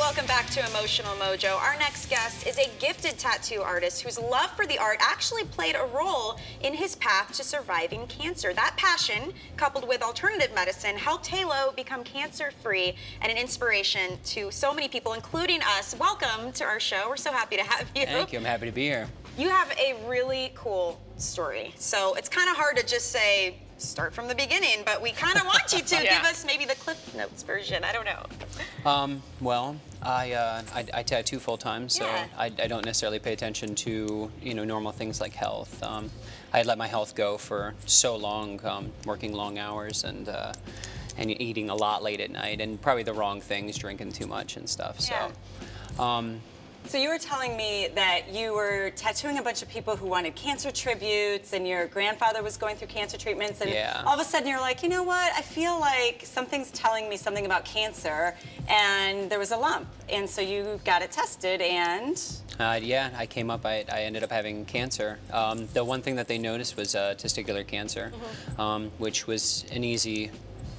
welcome back to Emotional Mojo. Our next guest is a gifted tattoo artist whose love for the art actually played a role in his path to surviving cancer. That passion, coupled with alternative medicine, helped Halo become cancer-free and an inspiration to so many people, including us. Welcome to our show. We're so happy to have you. Thank you. I'm happy to be here. You have a really cool story. So it's kind of hard to just say, start from the beginning, but we kind of want you to give us maybe the Cliff Notes version. I don't know. Well, I tattoo full time, so I don't necessarily pay attention to normal things like health. I had let my health go for so long, working long hours and eating a lot late at night, and probably the wrong things, drinking too much and stuff. So you were telling me that you were tattooing a bunch of people who wanted cancer tributes, and your grandfather was going through cancer treatments, and all of a sudden you're like, you know what, I feel like something's telling me something about cancer, and there was a lump, and so you got it tested, and... yeah, I came up, I ended up having cancer. The one thing that they noticed was testicular cancer, which was an easy...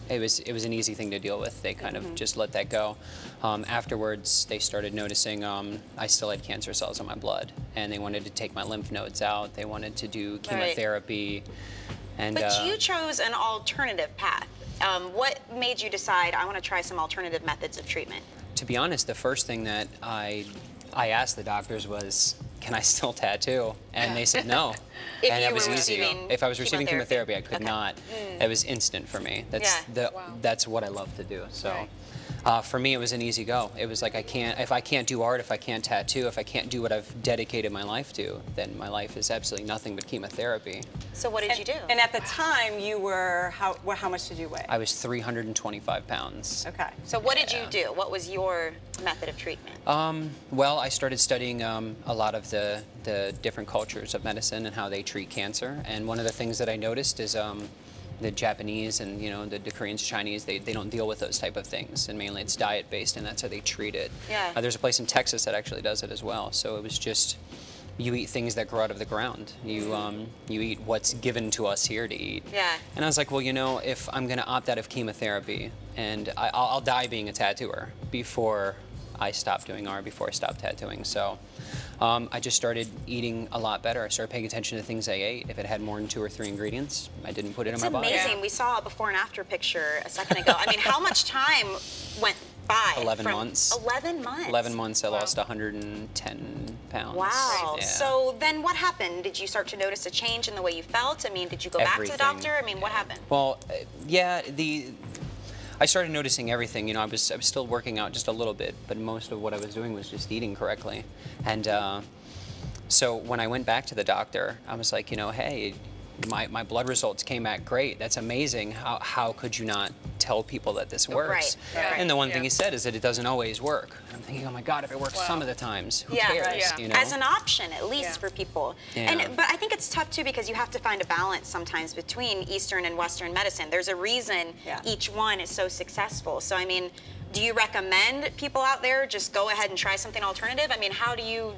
It was an easy thing to deal with. They kind of just let that go. Afterwards, they started noticing I still had cancer cells in my blood, and they wanted to take my lymph nodes out. They wanted to do chemotherapy. And, but you chose an alternative path. What made you decide, I want to try some alternative methods of treatment? To be honest, the first thing that I asked the doctors was, can I still tattoo? And they said no. And that was easy. If I was receiving chemotherapy, I could not. It was instant for me. That's what I love to do. So for me, it was an easy go. It was like, if I can't do art, if I can't tattoo, if I can't do what I've dedicated my life to, then my life is absolutely nothing but chemotherapy. So what did you do? And at the time, you were, how much did you weigh? I was 325 pounds. Okay. So what did you do? What was your method of treatment? Well, I started studying a lot of the different cultures of medicine and how they treat cancer. And one of the things that I noticed is the Japanese and the Koreans, Chinese, they don't deal with those type of things, and mainly it's diet based, and that's how they treat it. There's a place in Texas that actually does it as well. So it was just, you eat things that grow out of the ground. You eat what's given to us here to eat. And I was like, well, if I'm gonna opt out of chemotherapy, and I'll die being a tattooer before I stopped doing art, before I stopped tattooing. So I just started eating a lot better. I started paying attention to things I ate. If it had more than 2 or 3 ingredients, I didn't put it in my body. It's amazing. We saw a before and after picture a second ago. I mean, how much time went by? 11 months. 11 months? 11 months, I lost 110 pounds. Wow. So then what happened? Did you start to notice a change in the way you felt? I mean, did you go back to the doctor? I mean, what happened? Well, I started noticing everything. I was still working out just a little bit, but most of what I was doing was just eating correctly. And so when I went back to the doctor, I was like, hey, my blood results came back great. That's amazing. How could you not tell people that this works? And the one thing he said is that it doesn't always work. And I'm thinking, oh my God, if it works some of the times, who cares? As an option, at least for people. But I think it's tough too, because you have to find a balance sometimes between Eastern and Western medicine. There's a reason each one is so successful. So I mean, do you recommend people out there just go ahead and try something alternative? I mean, how do you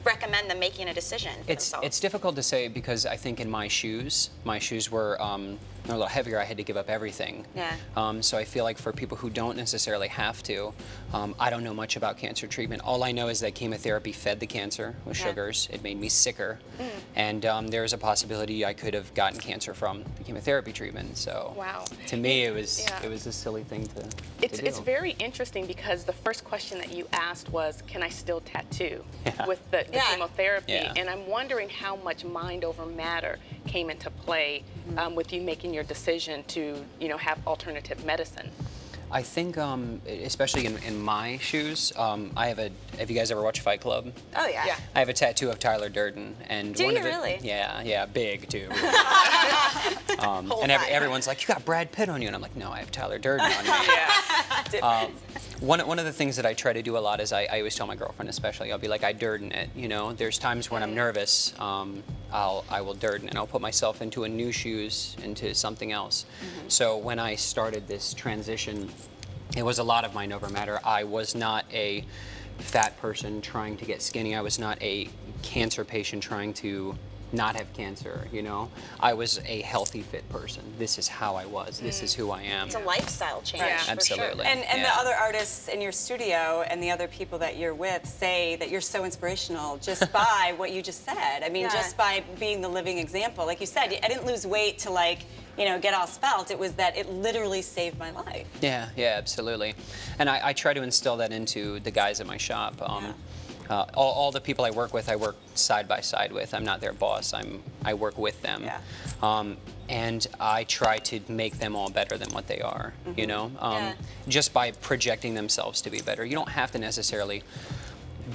recommend them making a decision for themselves? It's difficult to say, because I think in my shoes were a little heavier. I had to give up everything. So I feel like for people who don't necessarily have to, I don't know much about cancer treatment. All I know is that chemotherapy fed the cancer with sugars. It made me sicker. And there's a possibility I could have gotten cancer from the chemotherapy treatment. So to me, it was a silly thing to do. It's very interesting, because the first question that you asked was, can I still tattoo with the chemotherapy? And I'm wondering how much mind over matter came into play with you making your decision to have alternative medicine. I think, especially in my shoes, have you guys ever watched Fight Club? Oh, yeah. I have a tattoo of Tyler Durden. And do you really? Yeah, big too. And everyone's like, you got Brad Pitt on you. And I'm like, no, I have Tyler Durden on me. One of the things that I try to do a lot is I always tell my girlfriend, especially, I'll be like, I Durden it. There's times when I'm nervous, I will Durden, and I'll put myself into a new shoes, into something else. So when I started this transition, it was a lot of mind over matter. I was not a fat person trying to get skinny. I was not a cancer patient trying to not have cancer, you know. I was a healthy, fit person. This is how I was. This is who I am. It's a lifestyle change, for Absolutely. sure. And the other artists in your studio and the other people that you're with say that you're so inspirational just by what you just said. I mean, just by being the living example. Like you said, I didn't lose weight to, like, you know, get all svelte. It was that it literally saved my life. Yeah, absolutely. And I try to instill that into the guys at my shop. All the people I work with, I work side by side with. I'm not their boss. I work with them. And I try to make them all better than what they are, you know, just by projecting themselves to be better. You don't have to necessarily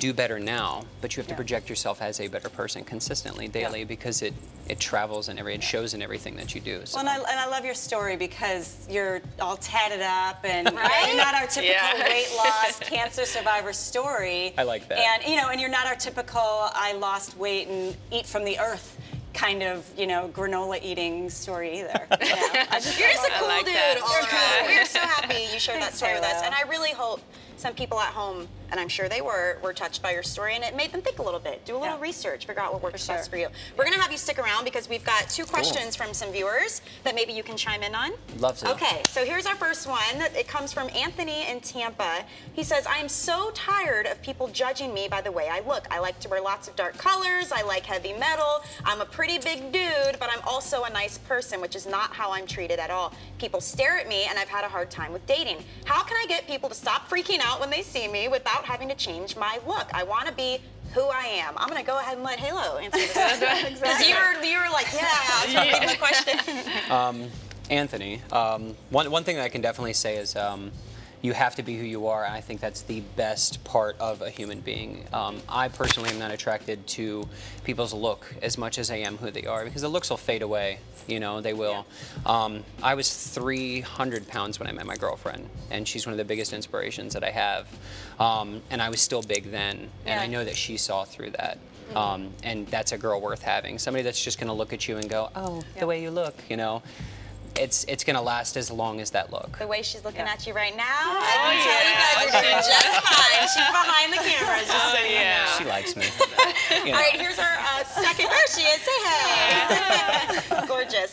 do better now, but you have to project yourself as a better person consistently, daily, because it travels and it shows in everything that you do. So. Well, and I love your story because you're all tatted up and you're not our typical weight loss cancer survivor story. I like that. And you know, and you're not our typical I lost weight and eat from the earth kind of, you know, granola eating story either. You know? You're just a cool like dude. that. We're so happy you shared that story with us, and I really hope some people at home, and I'm sure they were touched by your story, and it made them think a little bit, do a little research, figure out what works best for you. We're going to have you stick around because we've got 2 questions from some viewers that maybe you can chime in on. Love to. Okay, so here's our first one. It comes from Anthony in Tampa. He says, I am so tired of people judging me by the way I look. I like to wear lots of dark colors. I like heavy metal. I'm a pretty big dude, but I'm also a nice person, which is not how I'm treated at all. People stare at me, and I've had a hard time with dating. How can I get people to stop freaking out when they see me without having to change my look? I want to be who I am. I'm going to go ahead and let Halo answer this. Because you were like, I was reading the question. Anthony, one thing that I can definitely say is you have to be who you are. I think that's the best part of a human being. I personally am not attracted to people's look as much as I am who they are, because the looks will fade away. You know, they will. I was 300 pounds when I met my girlfriend, and she's one of the biggest inspirations that I have. And I was still big then, and I know that she saw through that. And that's a girl worth having. Somebody that's just going to look at you and go, oh, the way you look, you know. It's going to last as long as that look. The way she's looking at you right now, I can tell you guys are doing just fine. She's behind the cameras, just so you know. She likes me. You know. All right, here's our second. There she is. Say hey. Gorgeous.